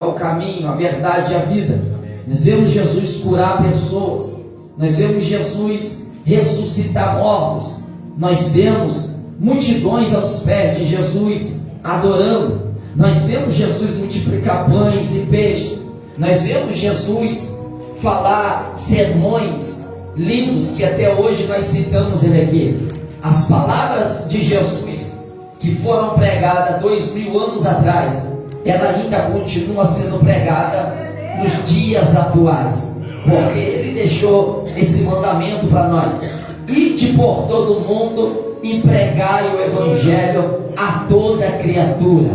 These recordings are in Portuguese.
o caminho, a verdade e a vida. Nós vemos Jesus curar pessoas, nós vemos Jesus ressuscitar mortos, nós vemos multidões aos pés de Jesus adorando, nós vemos Jesus multiplicar pães e peixes, nós vemos Jesus falar sermões lindos que até hoje nós citamos ele aqui. As palavras de Jesus que foram pregadas 2000 anos atrás, ela ainda continua sendo pregada nos dias atuais, porque ele deixou esse mandamento para nós: ide por todo o mundo e pregai o evangelho a toda criatura.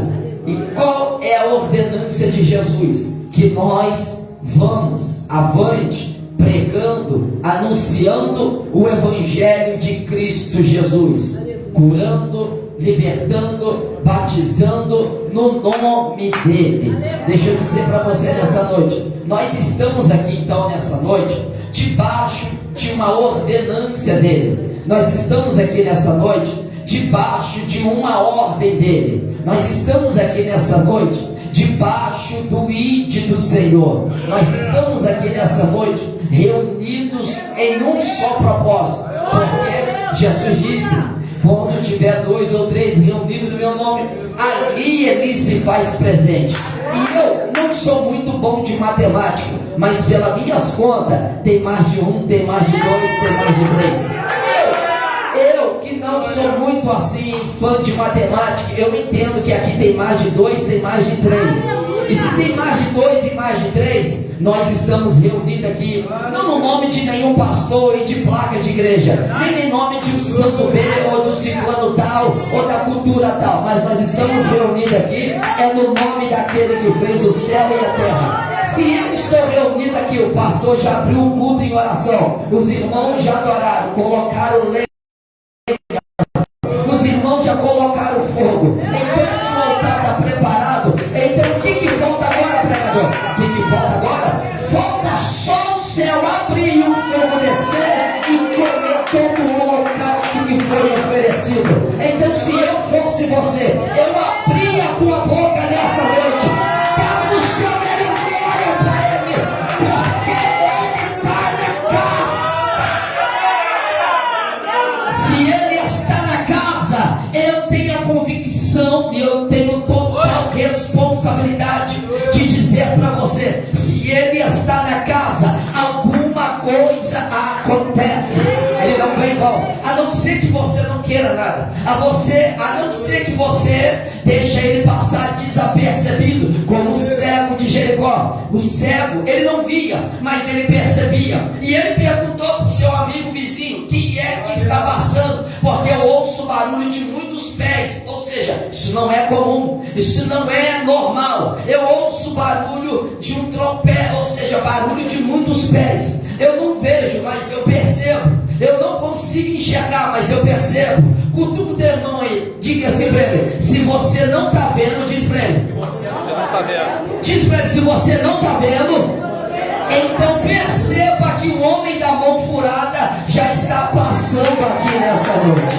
E qual é a ordenância de Jesus? Que nós vamos avante pregando, anunciando o evangelho de Cristo Jesus, curando, libertando, batizando no nome dele. Deixa eu dizer para você nessa noite, nós estamos aqui então nessa noite debaixo de uma ordenância dele. Nós estamos aqui nessa noite debaixo de uma ordem dele. Nós estamos aqui nessa noite debaixo do ide do Senhor. Nós estamos aqui nessa noite reunidos em um só propósito, porque Jesus disse: quando tiver 2 ou 3 reunidos no meu nome, ali ele se faz presente. E eu não sou muito bom de matemática, mas pelas minhas contas, tem mais de 1, tem mais de 2, tem mais de 3. Eu que não sou muito assim fã de matemática, eu entendo que aqui tem mais de 2, tem mais de 3. E se tem mais de 2 e mais de 3, nós estamos reunidos aqui, não no nome de nenhum pastor e de placa de igreja, nem em nome de um santo B, ou de um ciclano tal, ou da cultura tal, mas nós estamos reunidos aqui, é no nome daquele que fez o céu e a terra. Se eu estou reunido aqui, o pastor já abriu o culto em oração, os irmãos já adoraram, colocaram lenha, os irmãos já colocaram fogo, então se o altar está preparado, então o que falta agora, pregador? O que falta agora? Falta só o céu abrir e o fogo descer e comer todo o holocausto que foi oferecido. Então se eu fosse você, eu abria a tua boca nessa noite, dava o seu melhor glória para ele, porque ele está na casa. Se ele está na casa, eu tenho a convicção e eu tenho total responsabilidade de dizer para você: se ele está na casa, alguma coisa acontece. Ele não vem igual, a não ser que você não queira nada, a não ser que você deixe ele passar desapercebido, como o cego de Jericó. O cego, ele não via, mas ele percebia, e ele perguntou para o seu amigo vizinho: quem é que está passando? Porque eu ouço barulho de muitos pés. Ou seja, isso não é comum, isso não é normal. Eu ouço barulho de um trompete, ou seja, barulho de muitos pés. Eu não vejo, mas eu percebo. Eu não consigo enxergar, mas eu percebo. Cutuca o teu irmão aí, diga assim para ele: se você não está vendo, diz para ele. Se você não está vendo. Diz para ele: se você não está vendo, então perceba que o homem da mão furada já está passando aqui nessa noite.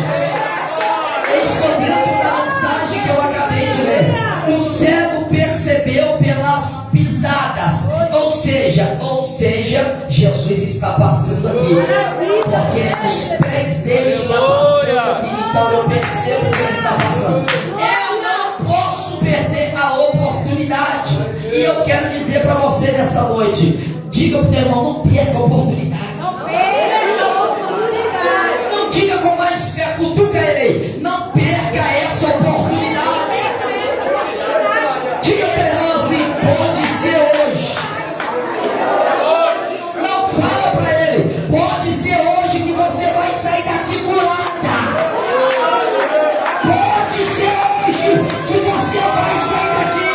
Eu estou dentro da mensagem que eu acabei de ler. O cego percebeu pelas pisadas, ou seja, Jesus está passando aqui, porque os pés dele estão passando aqui. Então eu percebo que ele está passando. Eu não posso perder a oportunidade. E eu quero dizer para você nessa noite: diga para o teu irmão, não perca a oportunidade. Não perca a oportunidade. Não diga com mais fé, cutuca ele, não perca essa oportunidade. Diga para o irmão assim: pode ser hoje. Não fala para ele, pode ser hoje que você vai sair daqui curada. Pode ser hoje que você vai sair daqui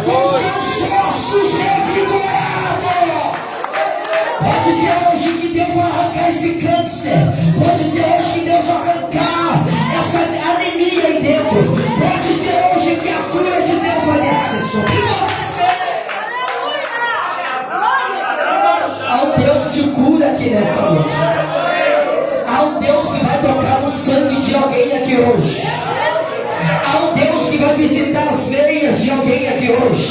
com seus ossos revigorados. Pode ser hoje que Deus vai arrancar esse câncer. Pode ser hoje que Deus vai arrancar essa anemia aí dentro. Pode ser hoje que a cura de Deus vai descer sobre você. Há um Deus de cura aqui nessa noite. Há um Deus que vai tocar no sangue de alguém aqui hoje. Há um Deus que vai visitar as veias de alguém aqui hoje.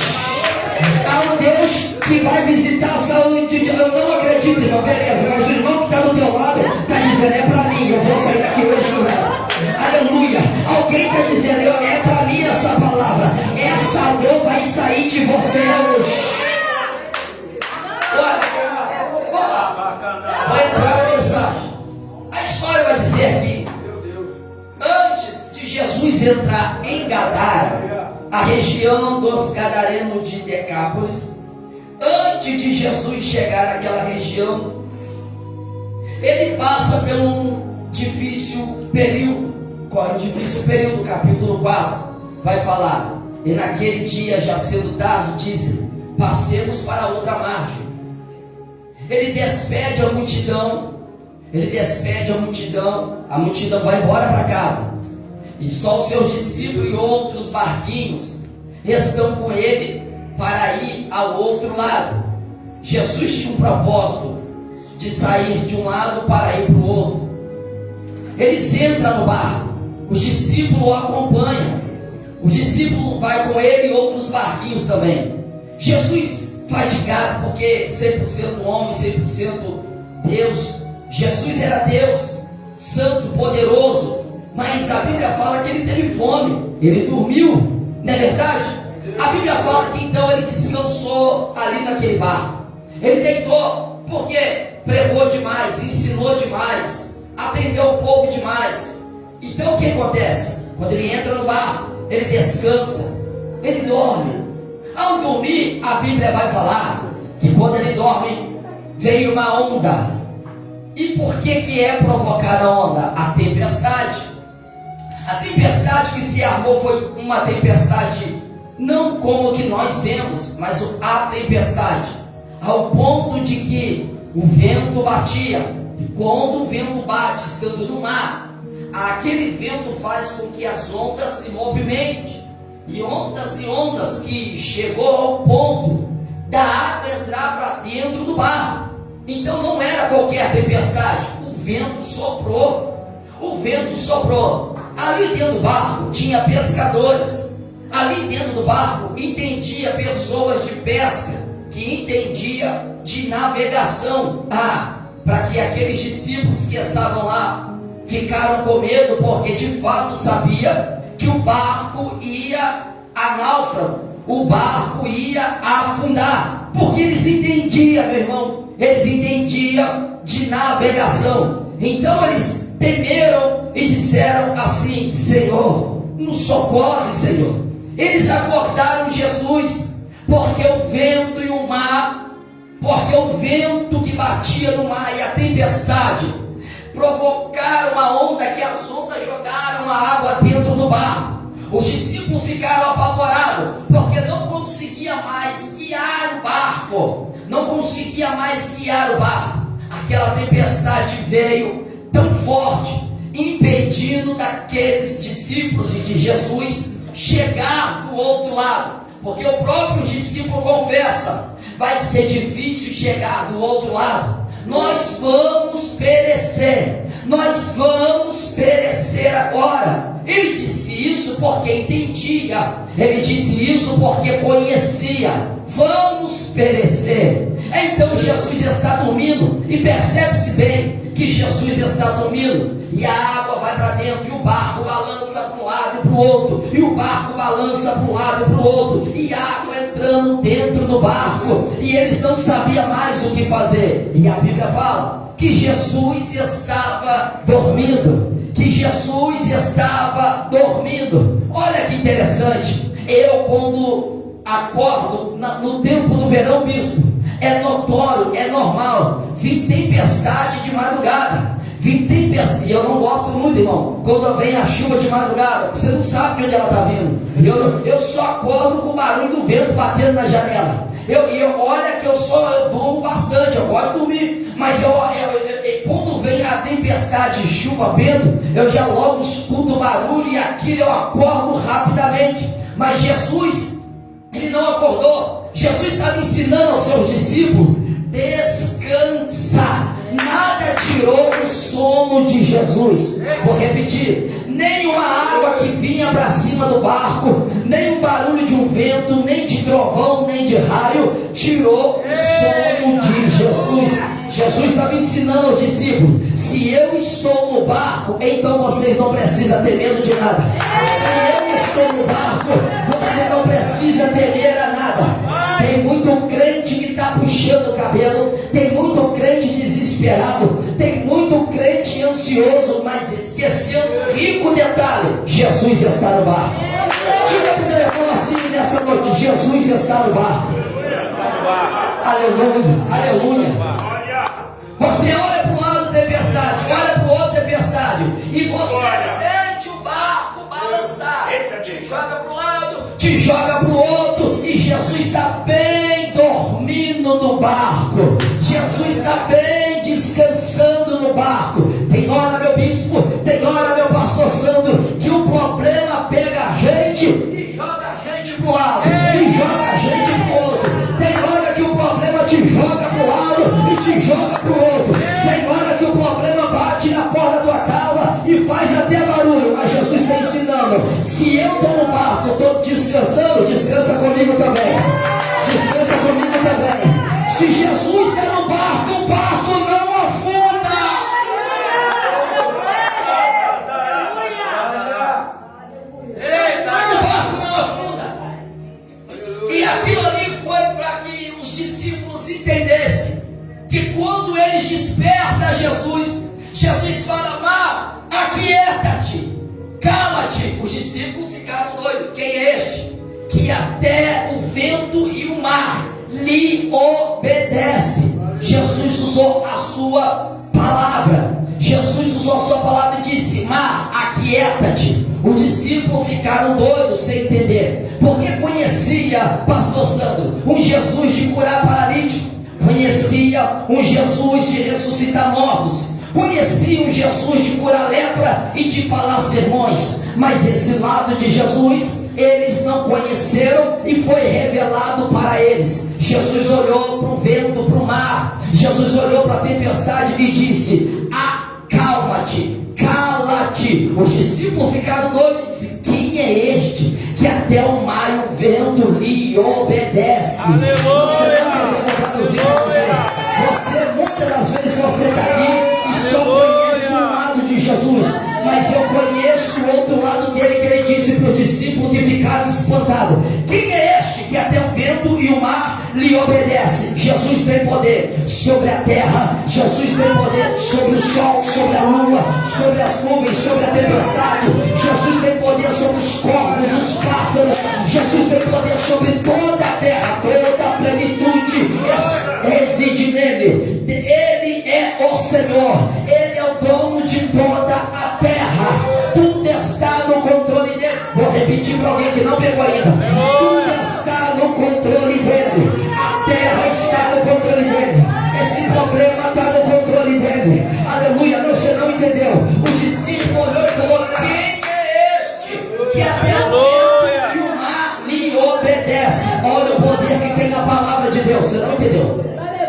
que vai visitar a saúde. Eu não acredito, irmão, beleza, mas o irmão que está do teu lado está dizendo: é para mim, eu vou sair daqui hoje com ela. Aleluia. Alguém está dizendo: é para mim essa palavra, essa dor vai sair de você hoje. Olha, vamos lá, vai entrar a mensagem. A história vai dizer que antes de Jesus entrar em Gadara, a região dos Gadarenos de Decápolis, antes de Jesus chegar naquela região, ele passa por um difícil período. Qual é o difícil período? Capítulo 4 vai falar: e naquele dia, já sendo tarde, dizem: passemos para outra margem. Ele despede a multidão, a multidão vai embora para casa, e só os seus discípulos e outros barquinhos estão com ele para ir ao outro lado. Jesus tinha um propósito de sair de um lado para ir para o outro. Eles entram no barco, os discípulos o acompanham, os discípulos vão com ele e outros barquinhos também. Jesus fadigado, porque 100% homem, 100% Deus. Jesus era Deus, santo, poderoso, mas a Bíblia fala que ele teve fome, ele dormiu, não é verdade? A Bíblia fala que então ele descansou ali naquele barco. Ele deitou, porque pregou demais, ensinou demais, atendeu o povo demais. Então o que acontece? Quando ele entra no barco, ele descansa, ele dorme. Ao dormir, a Bíblia vai falar que quando ele dorme, veio uma onda. E por que é provocada a onda? A tempestade. A tempestade que se armou foi uma tempestade não como que nós vemos, mas a tempestade, ao ponto de que o vento batia. E quando o vento bate estando no mar, aquele vento faz com que as ondas se movimentem. E ondas que chegou ao ponto da água entrar para dentro do barco. Então não era qualquer tempestade, o vento soprou. Ali dentro do barco tinha pescadores. Ali dentro do barco entendia pessoas de pesca, que entendia de navegação. Para que aqueles discípulos que estavam lá ficaram com medo, porque de fato sabia que o barco ia a náufrago, o barco ia afundar, porque eles entendiam, meu irmão, eles entendiam de navegação. Então eles temeram e disseram assim: Senhor, nos socorre, Senhor. Eles acordaram Jesus, porque o vento e o mar, porque o vento que batia no mar e a tempestade provocaram uma onda, que as ondas jogaram a água dentro do barco. Os discípulos ficaram apavorados, porque não conseguia mais guiar o barco. Aquela tempestade veio tão forte, impedindo daqueles discípulos e de Jesus chegar do outro lado. Porque o próprio discípulo confessa: vai ser difícil chegar do outro lado. Nós vamos perecer agora. Ele disse isso porque entendia, ele disse isso porque conhecia. Vamos perecer. Então Jesus está dormindo, e percebe-se bem que Jesus está dormindo, e a água vai para dentro, e o barco balança para um lado e para o outro, e o barco balança para um lado e para o outro, e a água entrando dentro do barco, e eles não sabiam mais o que fazer. E a Bíblia fala que Jesus estava dormindo. Olha que interessante. Eu, quando acordo no tempo do verão, bispo, é notório, é normal vir tempestade de madrugada. E eu não gosto muito, irmão, quando vem a chuva de madrugada. Você não sabe de onde ela está vindo. Eu só acordo com o barulho do vento batendo na janela. Olha que eu durmo bastante, eu gosto de dormir, mas quando vem a tempestade, chuva, vento, eu já logo escuto o barulho, e aquilo eu acordo rapidamente. Mas Jesus, ele não acordou. Jesus estava ensinando aos seus discípulos: descansar. Nada tirou o sono de Jesus. Vou repetir: nenhuma água que vinha vinha para cima do barco, nem o barulho de um vento, nem de trovão, nem de raio, tirou o sono de Jesus. Jesus estava ensinando aos discípulos: se eu estou no barco, então vocês não precisam ter medo de nada. Se eu estou no barco, você não precisa temer a nada. Tem muito crente que está puxando o cabelo, tem muito crente desesperado, tem muito crente ansioso, mas esquecendo um rico detalhe: Jesus está no barco. Diga para o teu irmão assim nessa noite: Jesus está no barco. Aleluia, aleluia. Você olha para um lado tempestade, olha para o outro tempestade, e você sente o barco balançar. Te joga para um lado, te joga para o outro, e Jesus está bem dormindo no barco. Jesus está bem descansando no barco. Tem hora, meu bispo, tem hora, meu pastor Sandro, que o problema pega a gente e joga a gente para o lado, e joga a gente para o outro. Tem hora que o problema te joga para o lado e te joga para o outro. Tem hora que o problema bate na porta da tua casa e faz até barulho, mas Jesus está ensinando: se eu estou no barco, estou descansando, descansa comigo também. Descansa comigo também. Se Jesus está no barco, o barco não afunda. O barco não afunda. E aquilo ali foi para que os discípulos entendessem que quando eles despertam Jesus, Jesus fala: mar, aquieta-te, cala-te. Os discípulos ficaram doidos: quem é este que até o vento e o mar lhe obedece? Jesus usou a sua palavra. Jesus usou a sua palavra e disse: mar, aquieta-te. Os discípulos ficaram doidos sem entender, porque conhecia, pastor Sandro, um Jesus de curar paralítico, conhecia um Jesus de ressuscitar mortos, conhecia um Jesus de curar lepra e de falar sermões, mas esse lado de Jesus eles não conheceram e foi revelado para eles. Jesus olhou para o vento, para o mar, Jesus olhou para a tempestade e disse: acalma-te, cala-te. Os discípulos ficaram doidos e disseram: quem é este que até o mar e o vento lhe obedece? Aleluia! Você, muitas das vezes você está aqui e só conhece um lado de Jesus, mas eu conheço o outro lado dele, que ele disse para os discípulos que ficaram espantados: quem é este que até o vento e o mar lhe obedece? Jesus tem poder sobre a terra, Jesus tem poder sobre o sol, sobre a lua, sobre as nuvens, sobre a tempestade. Jesus tem poder sobre os corpos, os pássaros. Jesus tem poder sobre toda a terra, toda a plenitude reside nele. Ele é o Senhor, ele é o dono de toda a terra. Tudo está no controle dele. Vou repetir para alguém que não pegou ainda: tudo está no controle dele. A terra está no controle dele. Esse problema está no controle dele. Aleluia. Não, você não entendeu. O discípulo olhou e falou: quem é este que até o vento e o mar lhe obedece? Olha o poder que tem na palavra de Deus. Você não entendeu?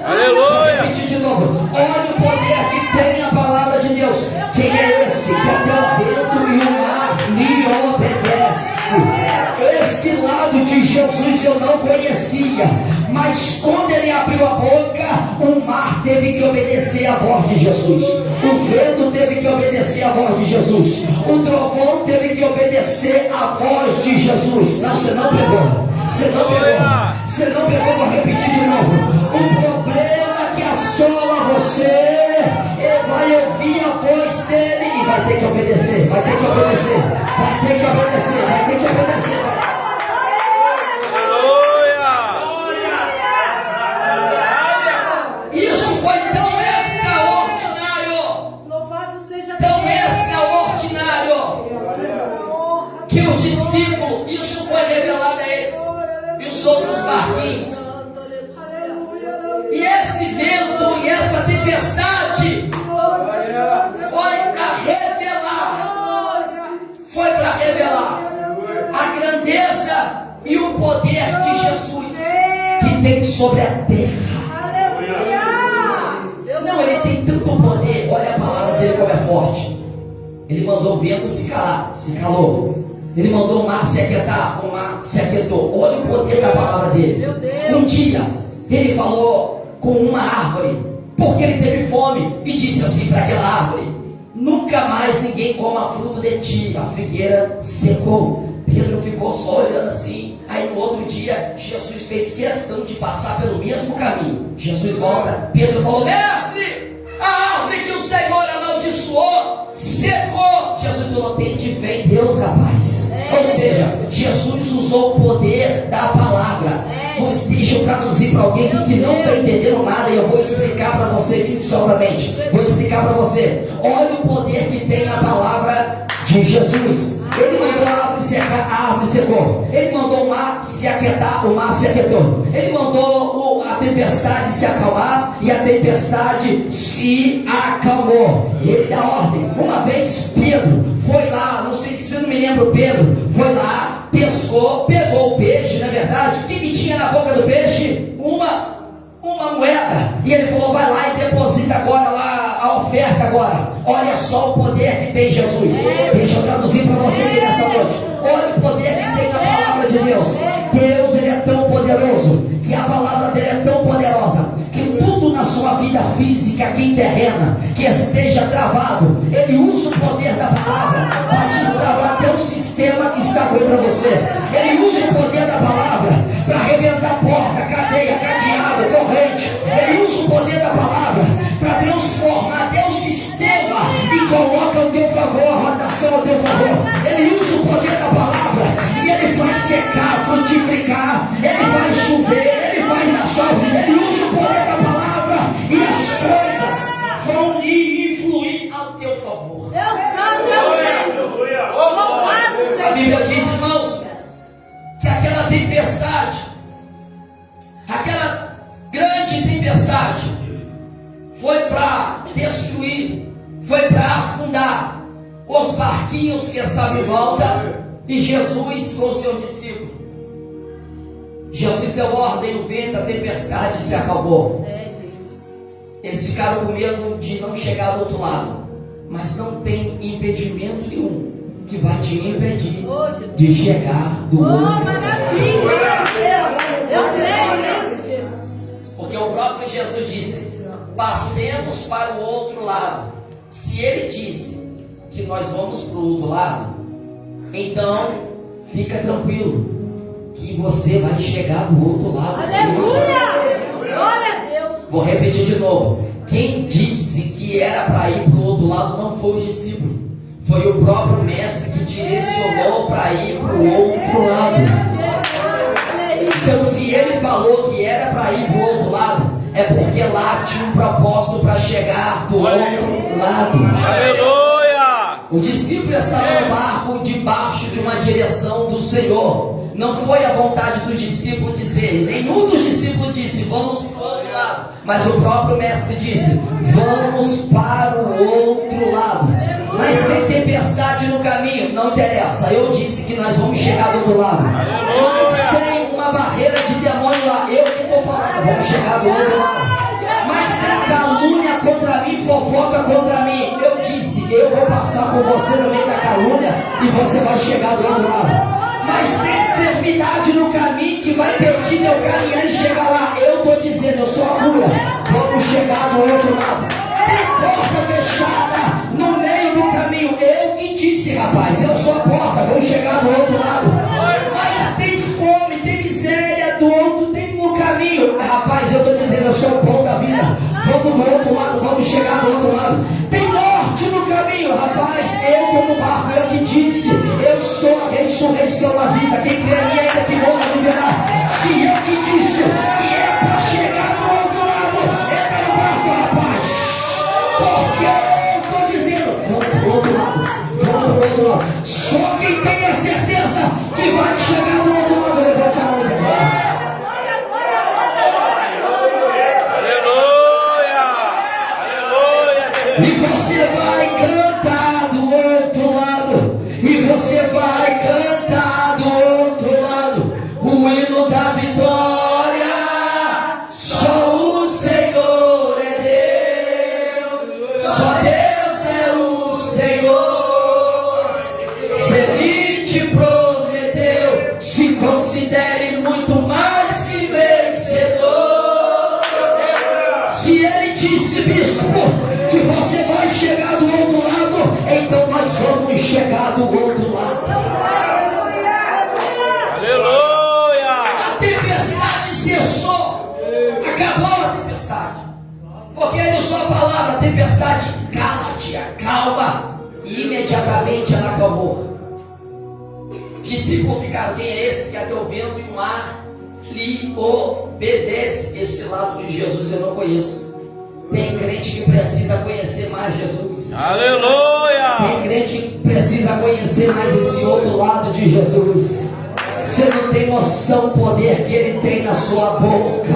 Aleluia. Vou repetir de novo: olha o poder que tem a palavra de Deus. Quem é esse que até o vento e o mar lhe obedece? Esse lado de Jesus eu não conhecia, mas quando ele abriu a boca, o mar teve que obedecer à voz de Jesus, o vento teve que obedecer à voz de Jesus, o trovão teve que obedecer à voz de Jesus. Não, você não pegou, você não pegou, você não pegou. Vou repetir de novo: o problema que assola você, ele vai ouvir a voz dele e vai ter que obedecer, vai ter que obedecer, vai ter que obedecer, vai ter que obedecer. Isso foi tão extraordinário, tão extraordinário, que os discípulos, isso foi revelado a eles, e os outros barquinhos. E esse vento e essa tempestade foi para revelar a grandeza e o poder de Jesus que tem sobre a terra. Não, ele tem tanto poder. Olha a palavra dele como é forte. Ele mandou o vento se calar, se calou. Ele mandou o mar se aquietar, o mar se aquietou. Olha o poder da palavra dele. Um dia, ele falou com uma árvore, porque ele teve fome, e disse assim para aquela árvore: nunca mais ninguém coma fruto de ti. A figueira secou. Pedro ficou só olhando assim. Aí no outro dia, Jesus fez questão de passar pelo mesmo caminho. Jesus volta, Pedro falou: mestre, a árvore que o Senhor amaldiçoou secou. Jesus falou: tem de fé em Deus, rapaz. Ou seja, Jesus usou o poder da palavra. Deixa eu traduzir para alguém que não está entendendo nada, e eu vou explicar para você minuciosamente. Vou explicar para você. Olha o poder que tem a palavra de Jesus. Ele mandou a árvore secar, a árvore secou. Ele mandou o mar se aquietar, o mar se aquietou. Ele mandou a tempestade se acalmar, e a tempestade se acalmou. E ele dá ordem. Uma vez Pedro foi lá, não sei se não me lembro, Pedro foi lá, pescou, pegou o peixe, na verdade. O que tinha na boca do peixe? Uma moeda. E ele falou: vai lá e deposita agora lá a oferta agora. Olha só o poder que tem Jesus. Deixa eu traduzir para você aqui nessa noite. Olha o poder que tem a palavra de Deus. Deus, ele é tão poderoso, que a palavra dele é tão poderosa, que tudo na sua vida física aqui terrena que esteja travado, ele usa o poder da palavra para destravar até o sistema que está contra você. Ele usa o poder da palavra para arrebentar porta, cadeia, cadeado, corrente. Ele usa o poder da palavra para transformar até o sistema e coloca ao teu favor, a rotação ao teu favor. Ele usa o poder da palavra e ele faz secar, frutificar, ele faz chover, ele faz a sol. Ele usa o poder da palavra e as coisas vão lhe influir ao teu favor. Deus sabe, A Bíblia diz, irmãos, que aquela tempestade, aquela grande tempestade, foi para destruir, foi para afundar os barquinhos que estavam em volta, e Jesus com os seus discípulos. Jesus deu ordem, o vento, a tempestade se acalmou. Eles ficaram com medo de não chegar do outro lado, mas não tem impedimento nenhum que vai te impedir de chegar do outro lado. Eu creio nisso, Jesus. Porque o próprio Jesus disse: passemos para o outro lado. Se ele disse que nós vamos para o outro lado, então fica tranquilo que você vai chegar do outro lado. Aleluia! Glória a Deus. Vou repetir de novo. Quem disse que era para ir para o outro lado não foi o discípulo, foi o próprio mestre que direcionou para ir para o outro lado. Então, se ele falou que era para ir para o outro lado, é porque lá tinha um propósito para chegar do outro lado. Aleluia! O discípulo estava no barco debaixo de uma direção do Senhor. Não foi a vontade do discípulo dizer, nenhum dos discípulos disse: vamos para o outro lado. Mas o próprio mestre disse: vamos para o outro lado. Mas tem tempestade no caminho, não interessa. Eu disse que nós vamos chegar do outro lado. Mas tem uma barreira de demônio lá, eu que estou falando, vamos chegar do outro lado. Mas tem calúnia contra mim, fofoca contra mim. Eu disse: eu vou passar por você no meio da calúnia e você vai chegar do outro lado. Mas tem enfermidade no caminho que vai impedir teu caminhar e chegar lá. Eu estou dizendo, eu sou a cura. Vamos chegar do outro lado. Tem porta fechada no meio do caminho. Eu que disse, rapaz, eu sou a porta. Vamos chegar do outro lado. Mas tem fome, tem miséria do outro, tem no caminho. Rapaz, eu estou dizendo, eu sou o pão da vida. Vamos do outro lado, vamos chegar do outro lado. Tem morte no caminho, rapaz. Eu estou no barco, eu que disse. Eu sou a ressurreição da vida. Quem crê em mim ainda que morra viverá. Se eu que disse que é para chegar do outro lado, entra no barco, rapaz. Porque eu estou dizendo, vamos pro outro lado, vamos pro outro lado. Só quem tem a certeza que vai chegar do outro lado, levante a mão agora. E você vai cantar do outro lado. E você vai cantar do outro lado o hino da vitória. Só o Senhor é Deus. Só Deus é o Senhor. Se Ele te Se ele disse, bispo, que você vai chegar do outro lado, então nós vamos chegar do outro lado. Aleluia! A tempestade cessou. Acabou a tempestade. Porque ele usou a palavra, a tempestade, cala-te, acalma. E imediatamente ela acalmou. Os discípulos ficaram, quem é esse que até o vento e o mar lhe obedece? Esse lado de Jesus eu não conheço. Tem crente que precisa conhecer mais Jesus. Aleluia! Tem crente que precisa conhecer mais esse outro lado de Jesus. Você não tem noção do poder que ele tem na sua boca.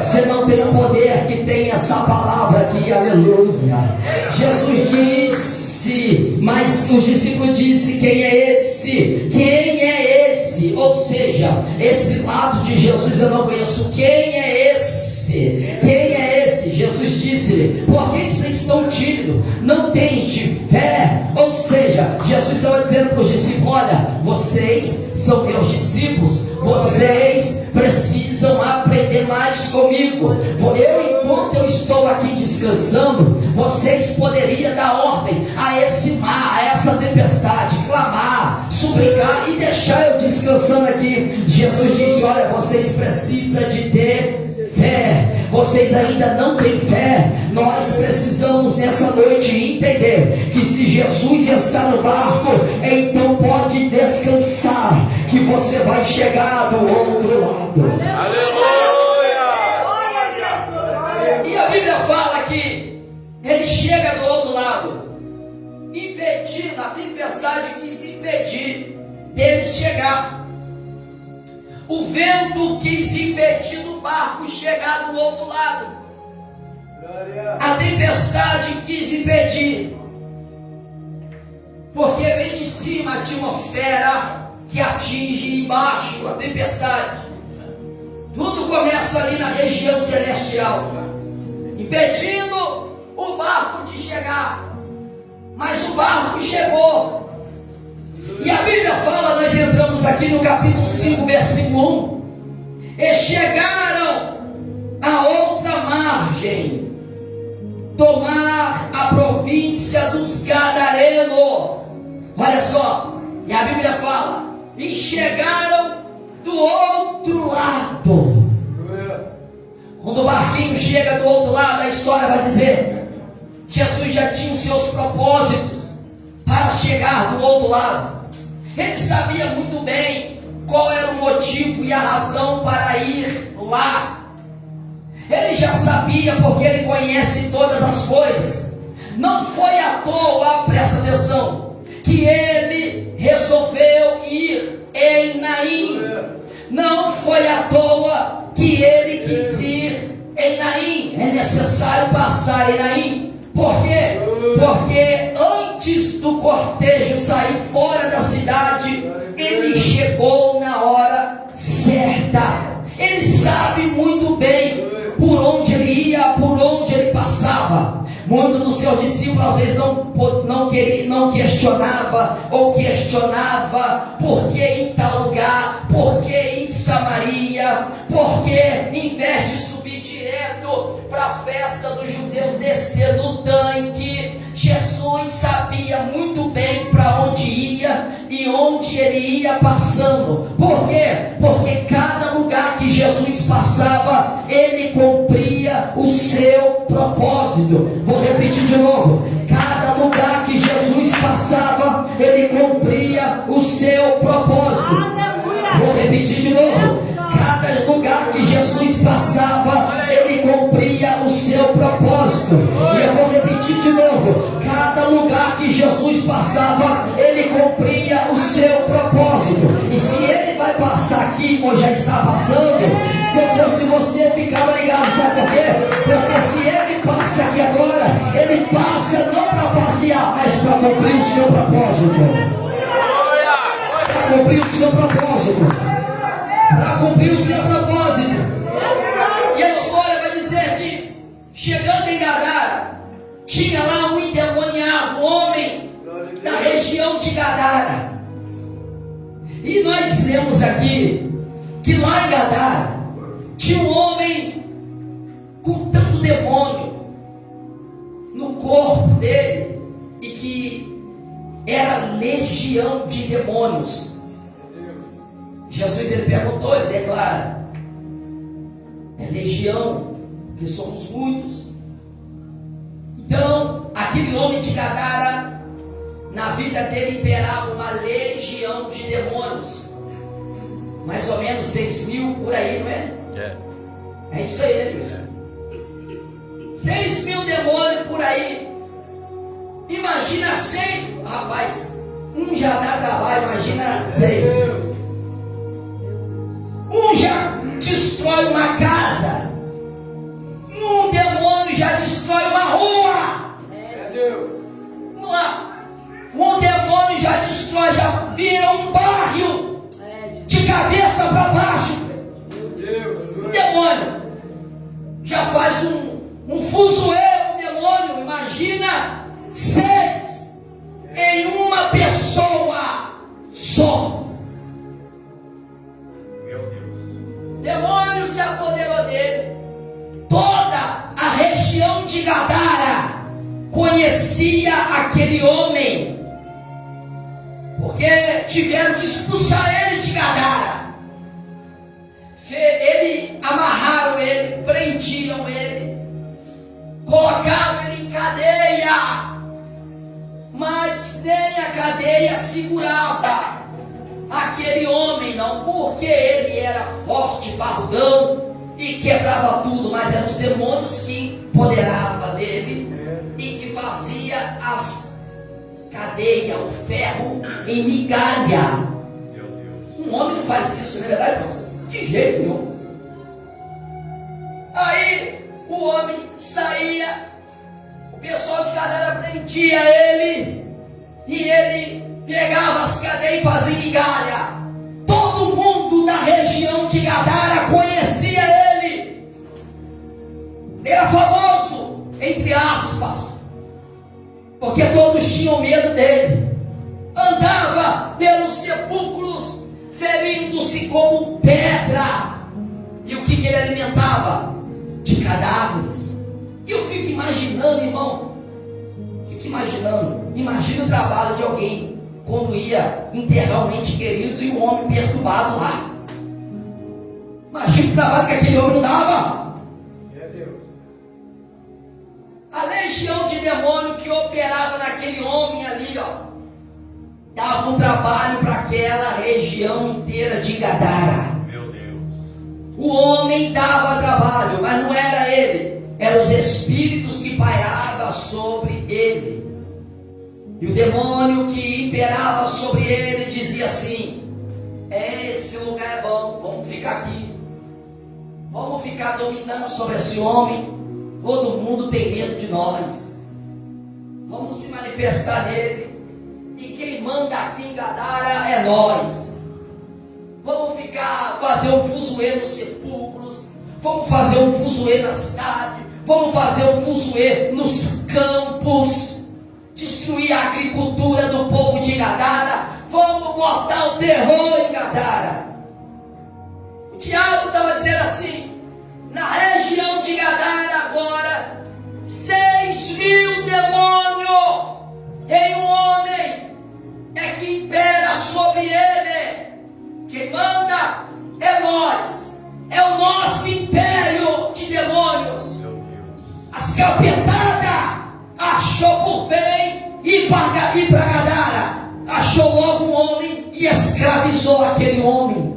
Você não tem o poder que tem essa palavra aqui, aleluia. Jesus disse, mas os discípulos disseram, quem é esse? Quem é esse? Ou seja, esse lado de Jesus eu não conheço. Quem é esse? Quem é esse? Jesus disse, por que vocês estão tímidos? Não tens de fé? Ou seja, Jesus estava dizendo para os discípulos, olha, vocês são meus discípulos, vocês precisam aprender mais comigo. Enquanto eu estou aqui descansando, vocês poderiam dar ordem a esse mar, a essa tempestade, clamar, suplicar e deixar eu descansando aqui. Jesus disse, olha, vocês precisam de ter fé. Vocês ainda não têm fé. Nós precisamos nessa noite entender que se Jesus está no barco, então pode descansar, que você vai chegar do outro lado. Aleluia! E a Bíblia fala que ele chega do outro lado, impedindo, a tempestade quis impedir dele chegar. O vento quis impedir do barco chegar do outro lado. A tempestade quis impedir, porque vem de cima a atmosfera que atinge embaixo a tempestade. Tudo começa ali na região celestial, impedindo o barco de chegar. Mas o barco chegou. E a Bíblia fala, nós entramos aqui no capítulo 5, versículo 1. E chegaram a outra margem, tomar a província dos Gadarenos. Olha só, e a Bíblia fala, e chegaram do outro lado. Quando o barquinho chega do outro lado, a história vai dizer, Jesus já tinha os seus propósitos para chegar do outro lado. Ele sabia muito bem qual era o motivo e a razão para ir lá. Ele já sabia, porque ele conhece todas as coisas. Não foi à toa, presta atenção, que ele resolveu ir em Naim. Não foi à toa que ele quis ir em Naim. É necessário passar em Naim. Por quê? Porque antes do cortejo sair fora da cidade, ele chegou na hora certa. Ele sabe muito bem por onde ele ia, por onde ele passava. Muitos dos seus discípulos às vezes não questionava, ou questionava por que em tal lugar, por que em Samaria, por que em vez de subir direto para a festa dos judeus, descer no tanque. Jesus sabia muito bem para onde ia e onde ele ia passando. Por quê? Porque cada lugar que Jesus passava, ele cumpria o seu propósito. Vou repetir de novo, cada lugar que Jesus passava, ele cumpria o seu propósito. Vou repetir de novo, cada lugar que Jesus passava, ele cumpria o seu propósito. E eu vou repetir de novo, cada lugar que Jesus passava, ele cumpria o seu propósito. E se ele vai passar aqui, ou já está passando, se eu fosse você, ficava ligado, sabe por quê? Porque se ele passa aqui agora, ele passa não para passear, mas para cumprir o seu propósito. Para cumprir o seu propósito. Para cumprir o seu propósito. E a história vai dizer que, chegando em Gadara, tinha lá um endemoniado, um homem da região de Gadara. E nós lemos aqui que lá em Gadara tinha um homem com tanto demônio legião de demônios. Jesus, ele perguntou, ele declara: é legião, porque somos muitos. Então, aquele homem de Gadara, na vida dele imperava uma legião de demônios. Mais ou menos 6.000 por aí, não é? É isso aí, né, Deus? 6.000 demônios por aí. Imagina 100, rapaz. Um já dá trabalho, imagina 6. Um já destrói uma casa. Um demônio já destrói uma rua. Vamos lá. Um demônio já destrói, já vira um bairro de cabeça para baixo. Um demônio já faz um fuzuê, um demônio. Imagina 6 em uma pessoa só. O demônio se apoderou dele. Toda a região de Gadara conhecia aquele homem, porque tiveram que expulsar ele de Gadara. Amarraram ele, prendiam ele, colocaram ele em cadeia, mas nem a cadeia segurava aquele homem, não, porque ele era forte, barbudão e quebrava tudo, mas eram os demônios que empoderavam dele e que fazia as cadeias, o ferro em migalha. Um homem não faz isso, não é verdade? De jeito nenhum. Aí o homem saía, o pessoal de Gadara prendia ele e ele pegava as cadeias e fazia migalha. Todo mundo da região de Gadara conhecia ele. Era famoso, entre aspas, porque todos tinham medo dele. Andava pelos sepulcros ferindo-se como pedra. E o que ele alimentava? De cadáveres. E eu fico imaginando, irmão, imagina o trabalho de alguém quando ia enterrar um ente querido e um homem perturbado lá. Imagina o trabalho que aquele homem não dava. A legião de demônio que operava naquele homem ali, dava um trabalho para aquela região inteira de Gadara. O homem dava trabalho, mas não era ele, eram os espíritos que pairavam sobre ele. E o demônio que imperava sobre ele dizia assim: esse lugar é bom, vamos ficar aqui, vamos ficar dominando sobre esse homem. Todo mundo tem medo de nós, vamos se manifestar nele, e quem manda aqui em Gadara é nós. Vamos fazer um fuzuê nos sepulcros, vamos fazer um fuzuê na cidade, vamos fazer um fuzuê nos campos, destruir a agricultura do povo de Gadara, vamos botar o terror em Gadara. O diabo estava dizendo assim: na região de Gadara agora, 6.000 demônios em um homem é que impera sobre ele. Quem manda é nós, é o nosso império de demônios. As capetadas achou por bem ir para Gadara, achou logo um homem e escravizou aquele homem.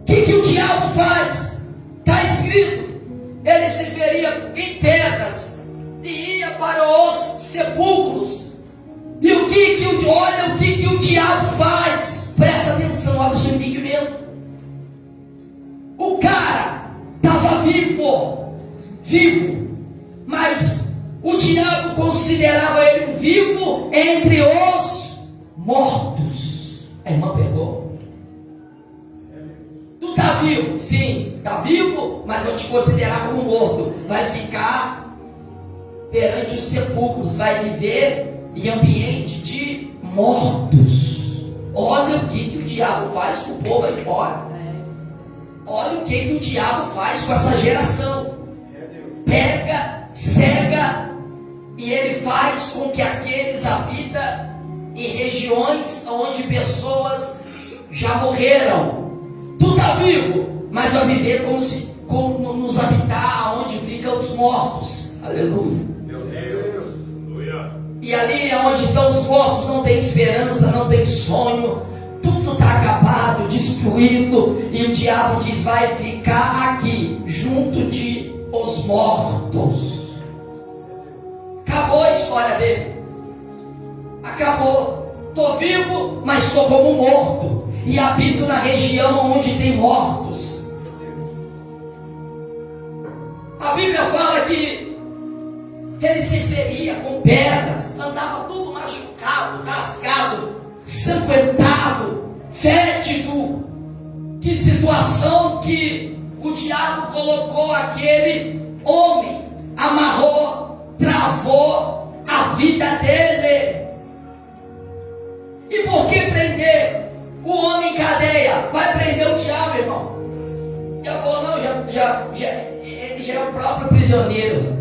O que o diabo faz? Está escrito, ele se feria em pedras e ia para os sepulcros. E olha o que o diabo faz. Presta atenção, abre o seu entendimento. O cara estava vivo, mas o diabo considerava ele vivo entre os mortos. A irmã pegou. Tu está vivo? Sim, está vivo, mas vou te considerar como morto. Vai ficar perante os sepulcros, vai viver em ambiente de mortos. Olha o que o diabo faz com o povo aí fora. Olha o que o diabo faz com essa geração. Pega, cega e ele faz com que aqueles habitam em regiões onde pessoas já morreram. Tu está vivo, mas vai viver como nos habitar onde ficam os mortos. Aleluia. Meu Deus. E ali onde estão os mortos não tem esperança, não tem sonho. Tudo está acabado, destruído. E o diabo diz: vai ficar aqui, junto de os mortos. Acabou a história dele. Acabou. Estou vivo, mas estou como morto. E habito na região onde tem mortos. A Bíblia fala que ele se feria com pedras, andava tudo machucado, rasgado, sanguentado, fétido. Que situação que o diabo colocou aquele homem, amarrou, travou a vida dele. E por que prender o homem em cadeia? Vai prender o diabo, irmão. Já falou: não, ele já é o próprio prisioneiro.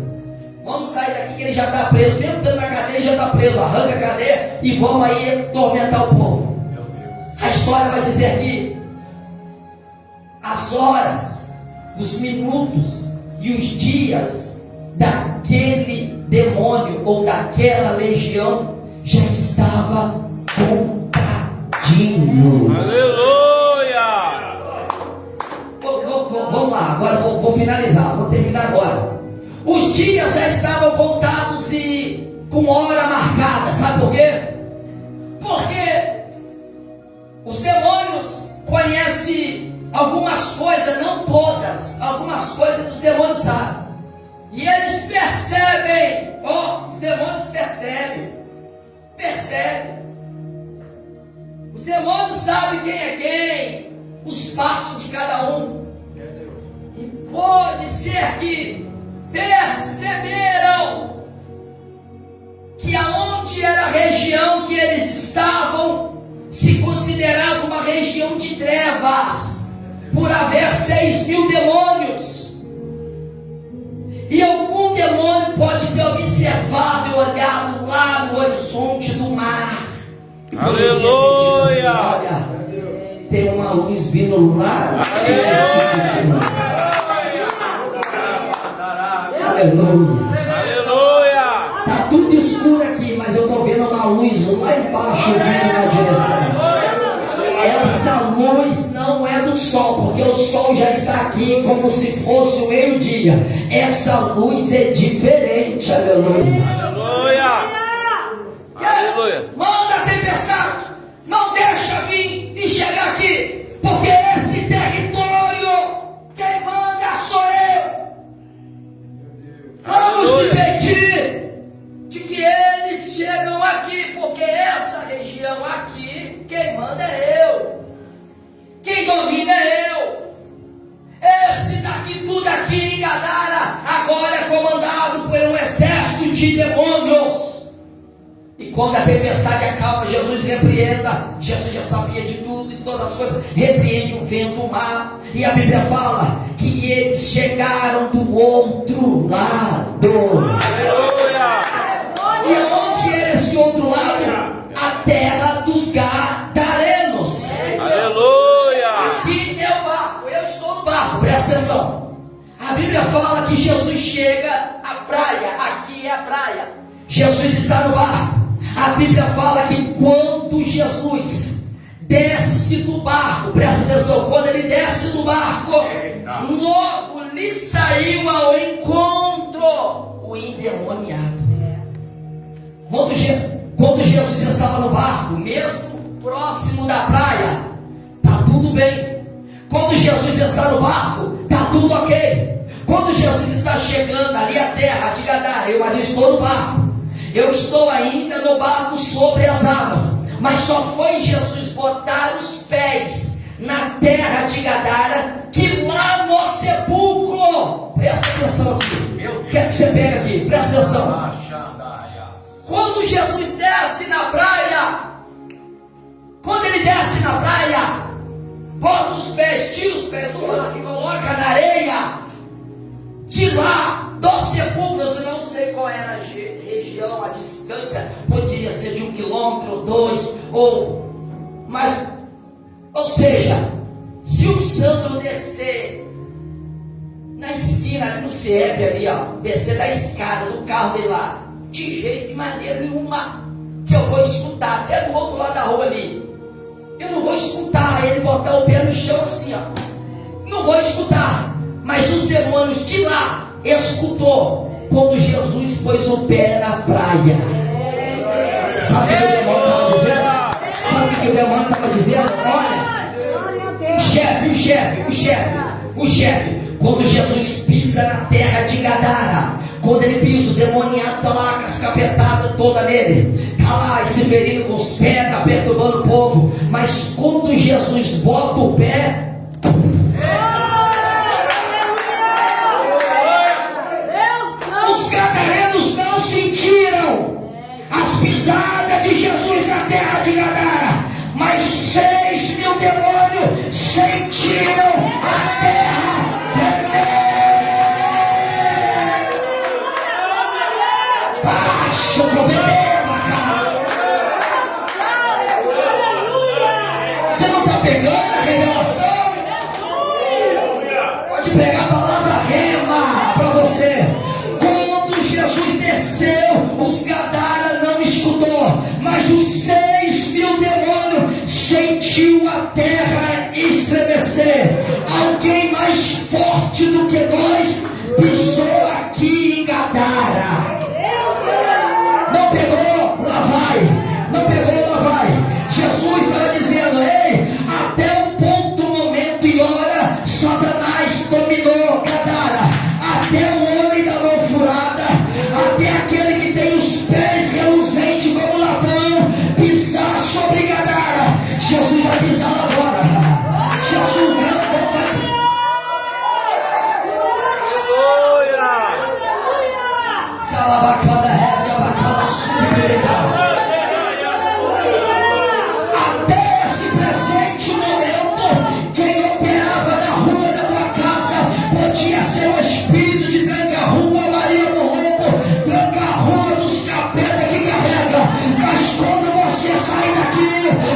Vamos sair daqui que ele já está preso. Mesmo dentro da cadeia, ele já está preso. Arranca a cadeia e vamos aí tormentar o povo. A história vai dizer que as horas, os minutos e os dias daquele demônio ou daquela legião já estava contadinho. Aleluia! Vamos lá, agora vou finalizar, vou terminar agora. Os dias já estavam contados e com hora marcada. Sabe por quê? Porque os demônios conhecem algumas coisas, não todas. Algumas coisas os demônios sabem. E eles percebem. Os demônios percebem. Os demônios sabem quem é quem, os passos de cada um. E pode ser que perceberam que aonde era a região que eles estavam se considerava uma região de trevas, por haver 6.000 demônios. E algum demônio pode ter observado e olhado lá no horizonte do mar. Aleluia! Olha, tem uma luz vindo lá. Aleluia. Aleluia! Está tudo escuro aqui, mas eu estou vendo uma luz lá embaixo vindo na direção. Essa luz não é do sol, porque o sol já está aqui como se fosse o meio-dia. Essa luz é diferente. Aleluia. Aleluia! Aleluia! Manda a tempestade, não deixa vir e chegar aqui, porque esse território quem manda sou eu. Vamos impedir de que eles chegam aqui, porque essa região aqui, quem manda é eu, quem domina é eu. Esse daqui, tudo aqui em Gadara, agora é comandado por um exército de demônios. E quando a tempestade acalma, Jesus repreenda. Jesus já sabia de tudo e todas as coisas. Repreende o vento, o mar. E a Bíblia fala que eles chegaram do outro lado. Aleluia! E aonde era esse outro lado? A terra dos Gadarenos. Aleluia! Aqui é o barco, eu estou no barco, presta atenção. A Bíblia fala que Jesus chega à praia. Aqui é a praia. Jesus está no barco. A Bíblia fala que quando Jesus desce do barco, presta atenção, quando ele desce do barco, logo lhe saiu ao encontro o endemoniado. Quando Jesus estava no barco, mesmo próximo da praia, está tudo bem. Quando Jesus está no barco, está tudo ok. Quando Jesus está chegando ali à terra de Gadara, mas eu estou no barco. Eu estou ainda no barco sobre as águas, mas só foi Jesus botar os pés na terra de Gadara, que lá no sepulcro, presta atenção aqui, quer que você pega aqui, presta atenção. Quando Jesus desce na praia, bota os pés, tira os pés do mar e coloca na areia, de lá do sepulcro, eu não sei sei qual era a região, a distância, poderia ser de 1 quilômetro ou 2, ou seja, se o Sandro descer na esquina, ali no CIEP ali, ó, descer da escada do carro dele lá, de jeito e maneira nenhuma que eu vou escutar, até do outro lado da rua ali, eu não vou escutar ele botar o pé no chão assim, ó, não vou escutar, mas os demônios de lá escutou quando Jesus pôs o pé na praia. Sabe o que o demônio estava dizendo? Sabe o que o demônio estava dizendo? Olha, o chefe, quando Jesus pisa na terra de Gadara, quando ele pisa, o demoniado está lá com as capetadas toda nele, está lá se ferindo com os pés, está perturbando o povo, mas quando Jesus bota o pé, os gadarenos não sentiram as pisadas de Jesus na terra de Gadara, mas 6.000 demônios sentiram a terra tremer. Baixa o problema, cara. Você não está pegando a revelação? Pode pegar a palavra rema para você. Quando Jesus desceu, os Gadara não escutou, mas os 6.000 demônios sentiu a terra estremecer. Alguém mais forte do que nós pisou aqui em Gadara. Não pegou? Lá vai. Não pegou? Lá vai. Jesus estava dizendo: ei, até um ponto, momento e hora, Satanás dominou Gadara. Até o homem da mão furada, até aquele que tem os pés reluzentes como latão, pisar sobre Gadara. Jesus vai pisar agora. Jesus não vai. Salabacada, régua, abacada, subirá. Até esse presente momento, quem operava na rua da tua casa podia ser o espírito de tranca-rua, Maria do Lobo, tranca-rua dos capetas que carrega. Mas quando você sair daqui,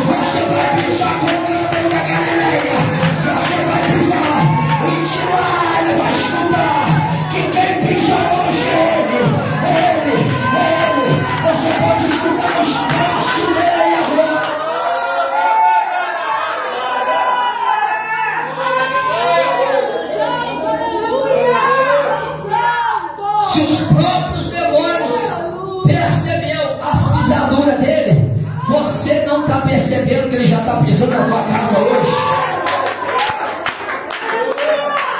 você vai pisar contra a mão da Galileia. Você vai pisar e tirar, ele vai escutar que quem pisa hoje é ele. Você pode escutar os passos dele aí agora. Se os próprios demônios perceberam as pisaduras dele, você não está percebendo que ele já está pisando na tua casa hoje?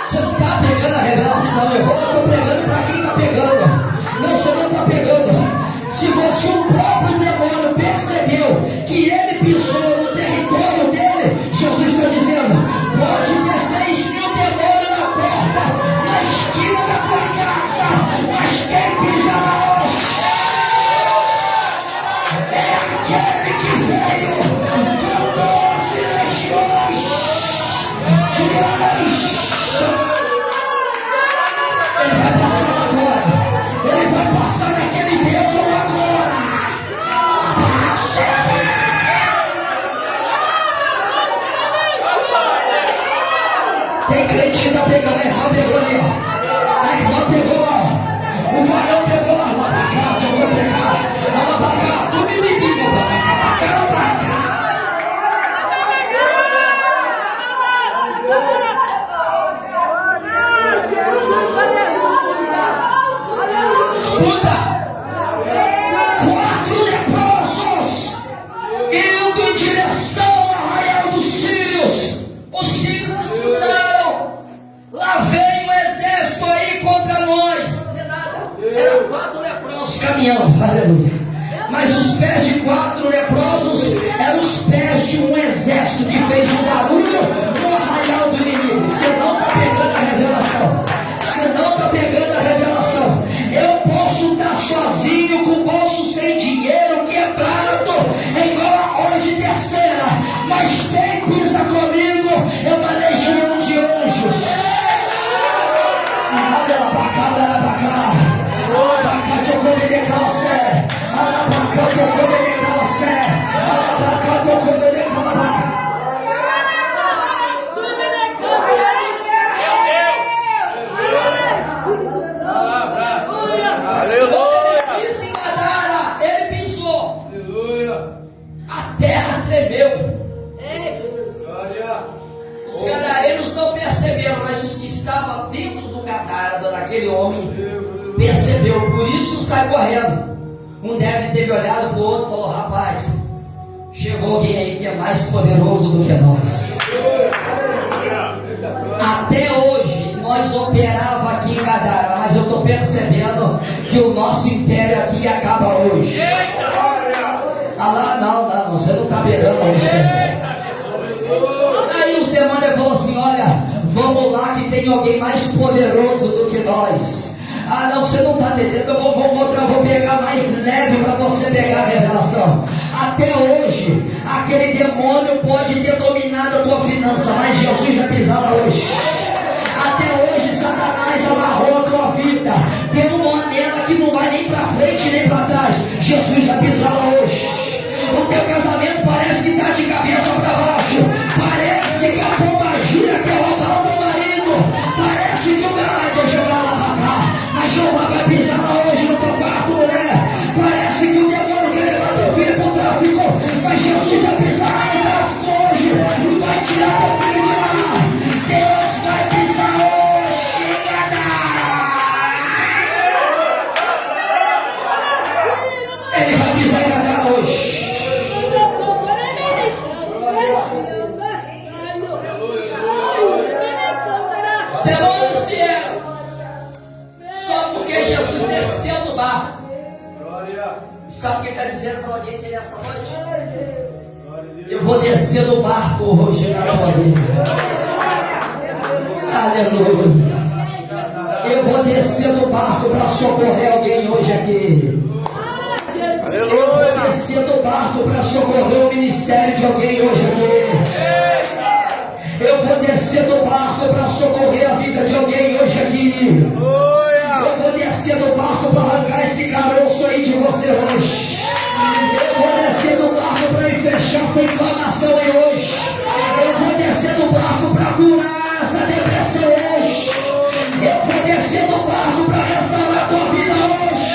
Você não está pegando a revelação. Eu estou pregando para quem está pegando. Não, você não está pegando. Se você, o próprio demônio, percebeu que ele pisou no território dele, Jesus está dizendo: pode ter 6.000 demônios na porta, na esquina da tua casa, mas quem pisa na é aquele que veio com 12 legiões. Ele vai passar agora. Ele vai passar naquele templo agora. Tem crente que está pegando, a irmã pegou ali, ó. A irmã pegou lá, ó. O varão pegou lá, lá pra cá, eu vou pegar. Lá pra cá, tu me liga, lá pra cá. Escuta! 4 leprosos indo em direção ao arraial dos Sírios. Os sírios escutaram: lá vem um exército aí contra nós. Não é nada. Eram 4 leprosos caminhando. Aleluia. Mas os pés de 4 leprosos eram os pés de um exército que fez um barulho no arraial do inimigo. Você não está pegando a revelação. Você não está pegando a revelação. Eu posso estar sozinho com o bolso sem dinheiro, quebrado, igual a hora de terceira, mas quem pisa comigo é uma legião de anjos. Ela pra cá, ela pra cá. olhada naquele homem, percebeu, por isso sai correndo. Um deve ter olhado para o outro e falou: rapaz, chegou alguém aí que é mais poderoso do que nós. Até hoje nós operava aqui em Gadara, mas eu estou percebendo que o nosso império aqui acaba hoje. Ah lá, não, você não está beirando hoje. Aí os demônios falaram assim: olha, vamos lá que tem alguém mais poderoso do que nós. Ah não, você não está entendendo, eu vou pegar mais leve para você pegar a revelação. Até hoje, aquele demônio pode ter dominado a tua finança, mas Jesus vai pisar lá hoje. Até hoje, Satanás amarrou a tua vida, tem uma anela que não vai nem para frente nem para trás. Jesus vai pisar lá hoje. O teu casamento parece que está de cabeça para baixo, parece que a pomba gira que é roubar o teu marido, parece que o cara deixa pra lá pra cá, mas Jeová vai pisar lá hoje no teu quarto, mulher. Parece que o demônio quer levar teu filho pro tráfico, mas Jesus vai pisar lá no tráfico hoje, não vai tirar teu filho de lá. Deus vai pisar hoje, Gadara. Ele vai pisar em Gadara hoje. Os demônios vieram só porque Jesus desceu do barco. E sabe o que está dizendo para alguém aqui nessa noite? Eu vou descer do barco hoje na tua vida. Aleluia. Eu vou descer do barco para socorrer alguém hoje aqui. Eu vou descer do barco para socorrer o ministério de alguém hoje aqui. Eu vou descer do barco para socorrer a vida de alguém hoje aqui. Eu vou descer do barco para arrancar esse caroço aí de você hoje. Eu vou descer do barco para fechar essa inflamação aí hoje. Eu vou descer do barco para curar essa depressão hoje. Eu vou descer do barco para restaurar a tua vida hoje.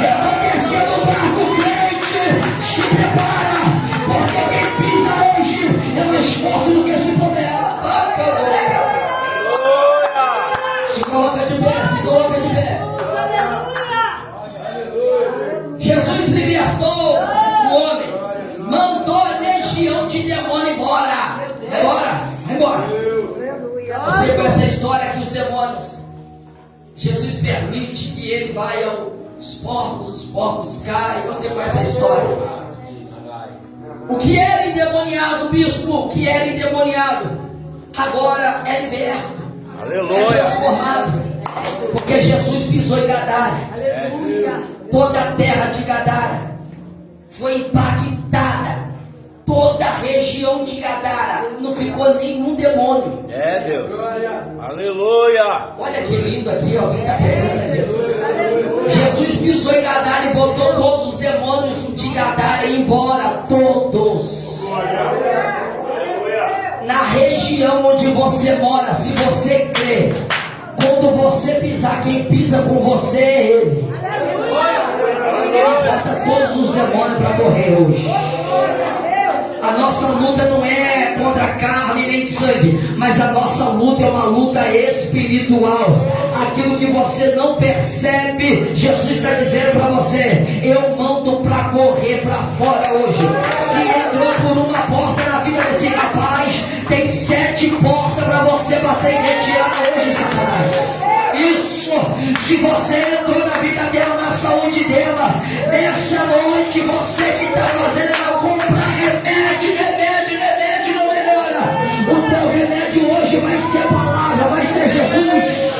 Eu vou descer do barco, crente. Se prepara, porque quem pisa hoje é mais forte do que esse poder. Se coloca de pé, se coloca de pé. Jesus libertou o homem, mandou a legião de demônio embora. Vai embora, vai embora. Você conhece a história que os demônios, Jesus permite que ele vá aos porcos, os porcos caem. Você conhece a história. O que era endemoniado, bispo, o que era endemoniado, agora é liberto. Aleluia. É transformado, porque Jesus pisou em Gadara. Toda a terra de Gadara foi impactada. Toda a região de Gadara, não ficou nenhum demônio. É Deus. Aleluia. Olha que lindo aqui, alguém está pegando. Jesus pisou em Gadara e botou todos os demônios de Gadara embora, todos. Na região onde você mora, se você crê, quando você pisar, quem pisa com você é Ele. Ele bota todos os demônios para correr hoje. A nossa luta não é contra carne nem sangue, mas a nossa luta é uma luta espiritual. Aquilo que você não percebe, Jesus está dizendo para você: eu mando para correr para fora hoje. Se entrou por uma porta na vida desse rapaz, tem 7 portas para você bater e retirar hoje, Satanás. Isso, se você entrou na vida dela, na saúde dela, nessa noite, você que está fazendo ela comprar remédio não melhora. O teu remédio hoje vai ser palavra, vai ser Jesus.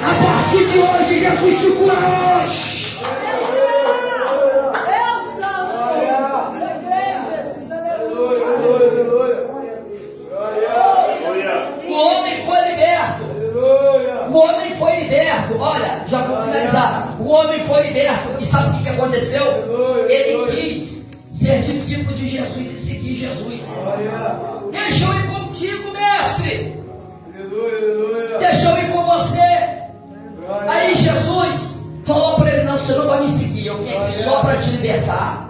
A partir de hoje, Jesus te cura hoje. O homem foi liberto. O homem foi liberto. Olha, já vou finalizar. O homem foi liberto. E sabe o que aconteceu? Ele quis ser discípulo de Jesus e seguir Jesus. Deixa eu ir contigo, mestre. Deixa eu ir com você. Aí Jesus falou para ele: não, você não vai me seguir. Eu vim aqui só para te libertar,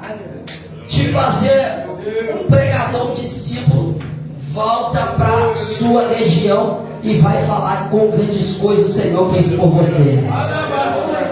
te fazer um pregador, um discípulo. Volta para sua região, e vai falar com grandes coisas o Senhor fez por você.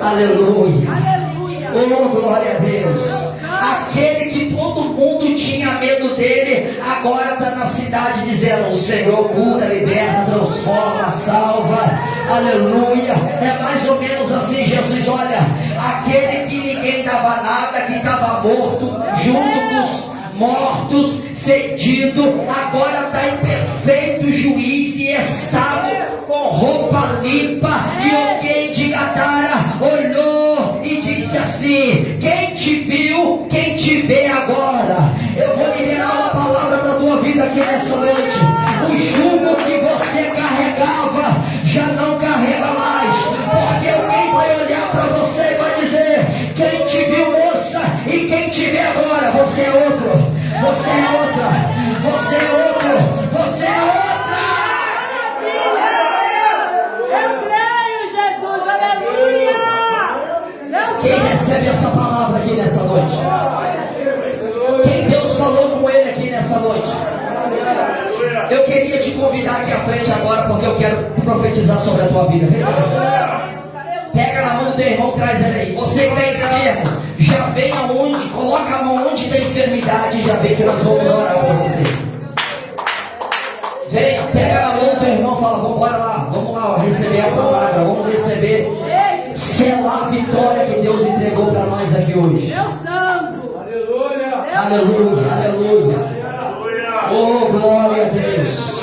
Aleluia. Aleluia. Oh, glória a Deus. Aquele que todo mundo tinha medo dele, agora está na cidade dizendo: o Senhor cura, liberta, transforma, salva. Aleluia. É mais ou menos assim, Jesus. Olha, aquele que ninguém dava nada, que estava morto, junto com os mortos, fedido, agora está em perfeito juízo e estado, com roupa limpa. E alguém de Gadara olhou e disse assim: quem te viu, quem te vê agora? Eu vou liberar uma palavra para a tua vida aqui nessa noite. O jugo que você carregava já não carrega mais, porque alguém vai olhar para você e vai dizer: quem te viu, moça, e quem te vê agora? Você é outro. Você é outra, você é outro, você é outra. Eu creio, Jesus, aleluia. Quem recebe essa palavra aqui nessa noite? Quem Deus falou com ele aqui nessa noite? Eu queria te convidar aqui à frente agora, porque eu quero profetizar sobre a tua vida. Vem cá. Pega na mão do teu irmão, traz ele aí. Você que está enfermo, já vem aonde, coloca a mão onde tem enfermidade e já vem que nós vamos orar por você. Venha, pega na mão do teu irmão e fala: vamos lá, receber a palavra, vamos receber, selar a vitória que Deus entregou para nós aqui hoje. Deus santo. Aleluia, aleluia. Oh, glória a Deus.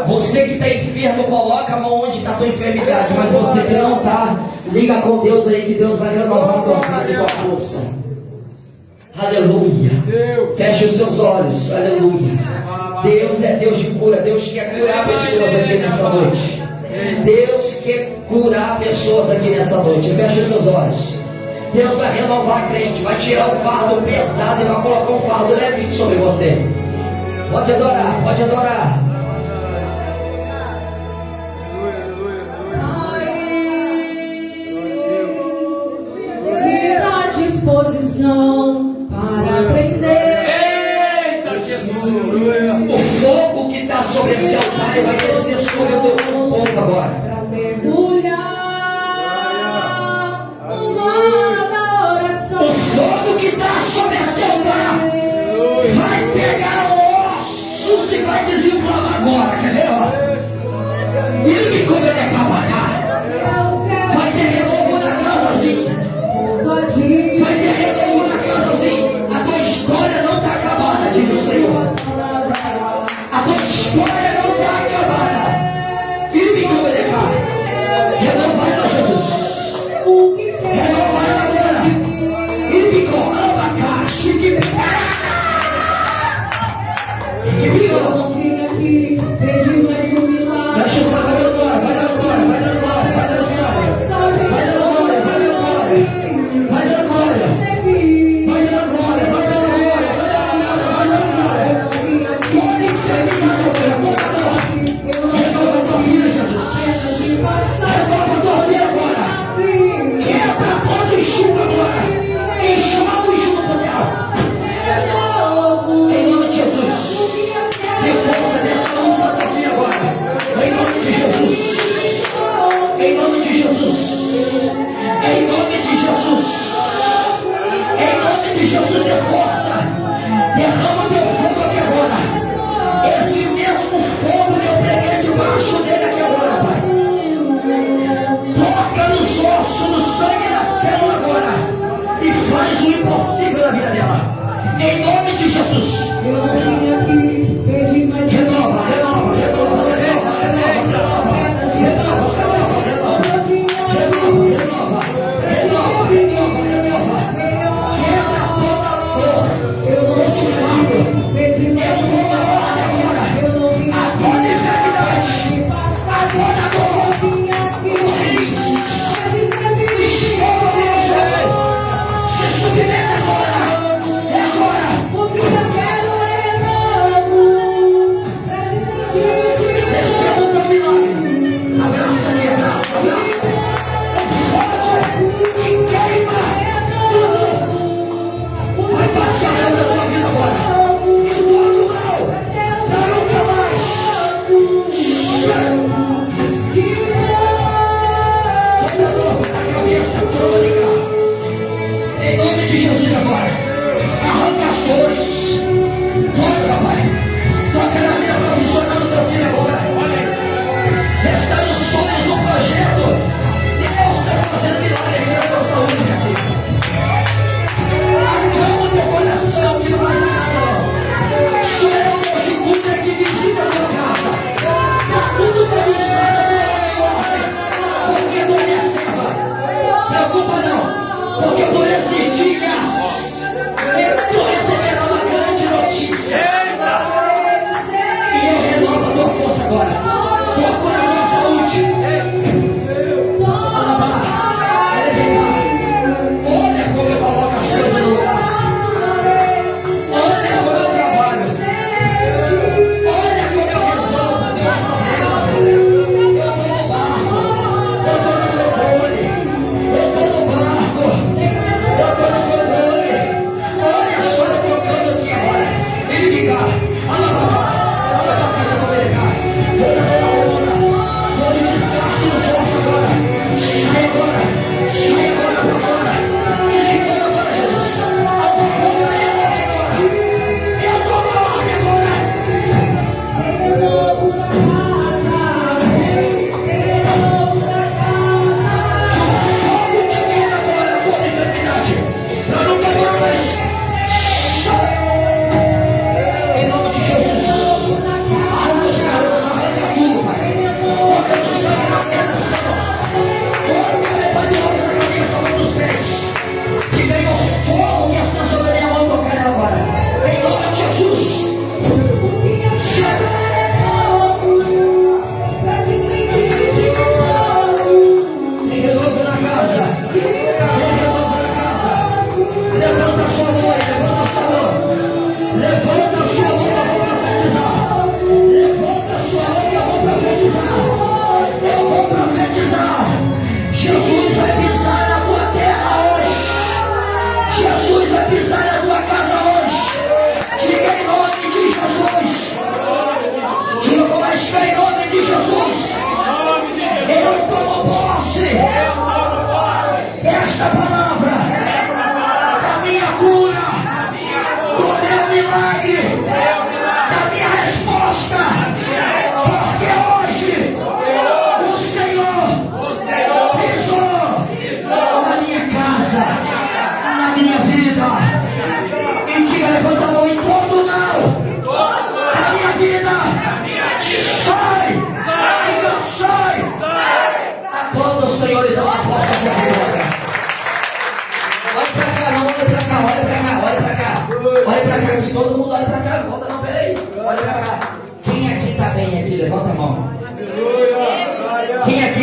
Você que está enfermo, coloca a mão onde está a tua enfermidade. Mas você que não está, liga com Deus aí, que Deus vai renovar a tua vida e tua força. Aleluia. Feche os seus olhos. Aleluia. Deus é Deus de cura. Deus quer curar pessoas aqui nessa noite. Deus quer curar pessoas aqui nessa noite. Feche os seus olhos. Deus vai renovar a crente, vai tirar o fardo pesado e vai colocar um fardo leve sobre você. Pode adorar, pode adorar. Disposição para aprender. Eita, Jesus. O fogo que está sobre esse altar vai descer sobre o teu povo agora. Para mergulhar no mar da oração. O fogo que está sobre esse altar vai pegar ossos e vai desinflamar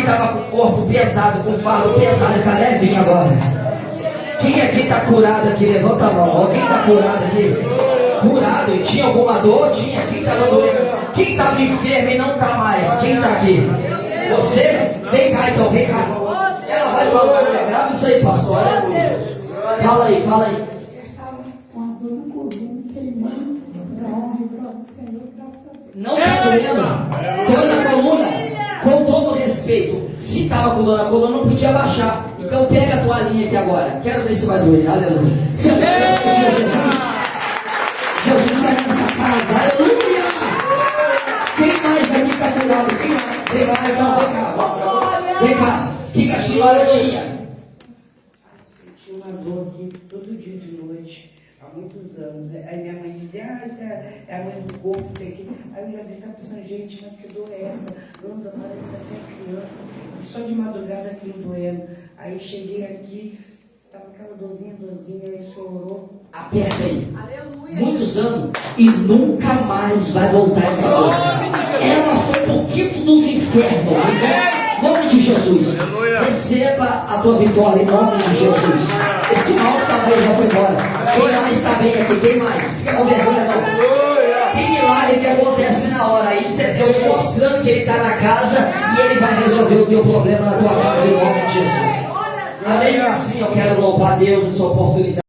estava com o corpo pesado, com o fardo pesado, está levinho agora? Quem aqui está curado aqui? Levanta a mão. Quem está curado aqui? Curado. E tinha alguma dor? Tinha. Quem estava doendo? Quem estava enfermo e não está mais? Quem está aqui? Você? Vem cá então, vem cá. Ela vai falar, grava isso aí, pastor. Aleluia. Fala aí, fala aí. Não está doendo? Dor na coluna? Com todo respeito, se estava com dor na coluna, não podia baixar. Então pega a toalhinha aqui agora. Quero ver se vai doer. Aleluia. Você vai Jesus. Jesus vai nessa casa. Aleluia. Quem mais aqui está curado? Quem mais? Vem cá, então, vem cá. Vem cá. O que a senhora tinha? Senti uma dor aqui todo dia de noite, há muitos anos. Aí minha mãe dizia, é a mãe do corpo, tem aqui. Aí eu já estava pensando, gente, mas que dor é essa? Anda, parece até criança. E só de madrugada aquilo doendo. Aí cheguei aqui, estava aquela dorzinha, aí chorou. Aperta aí. Muitos anos e nunca mais vai voltar essa dor. Ela foi pro quinto dos infernos. Em nome de Jesus. Receba a tua vitória em nome de Jesus. Esse mal talvez já foi embora. Quem mais está bem aqui? Quem mais? Fica com vergonha não. Tem milagre que acontece na hora. Isso é Deus mostrando que Ele está na casa e Ele vai resolver o teu problema na tua casa em nome de Jesus. Amém? Assim eu quero louvar a Deus nessa oportunidade.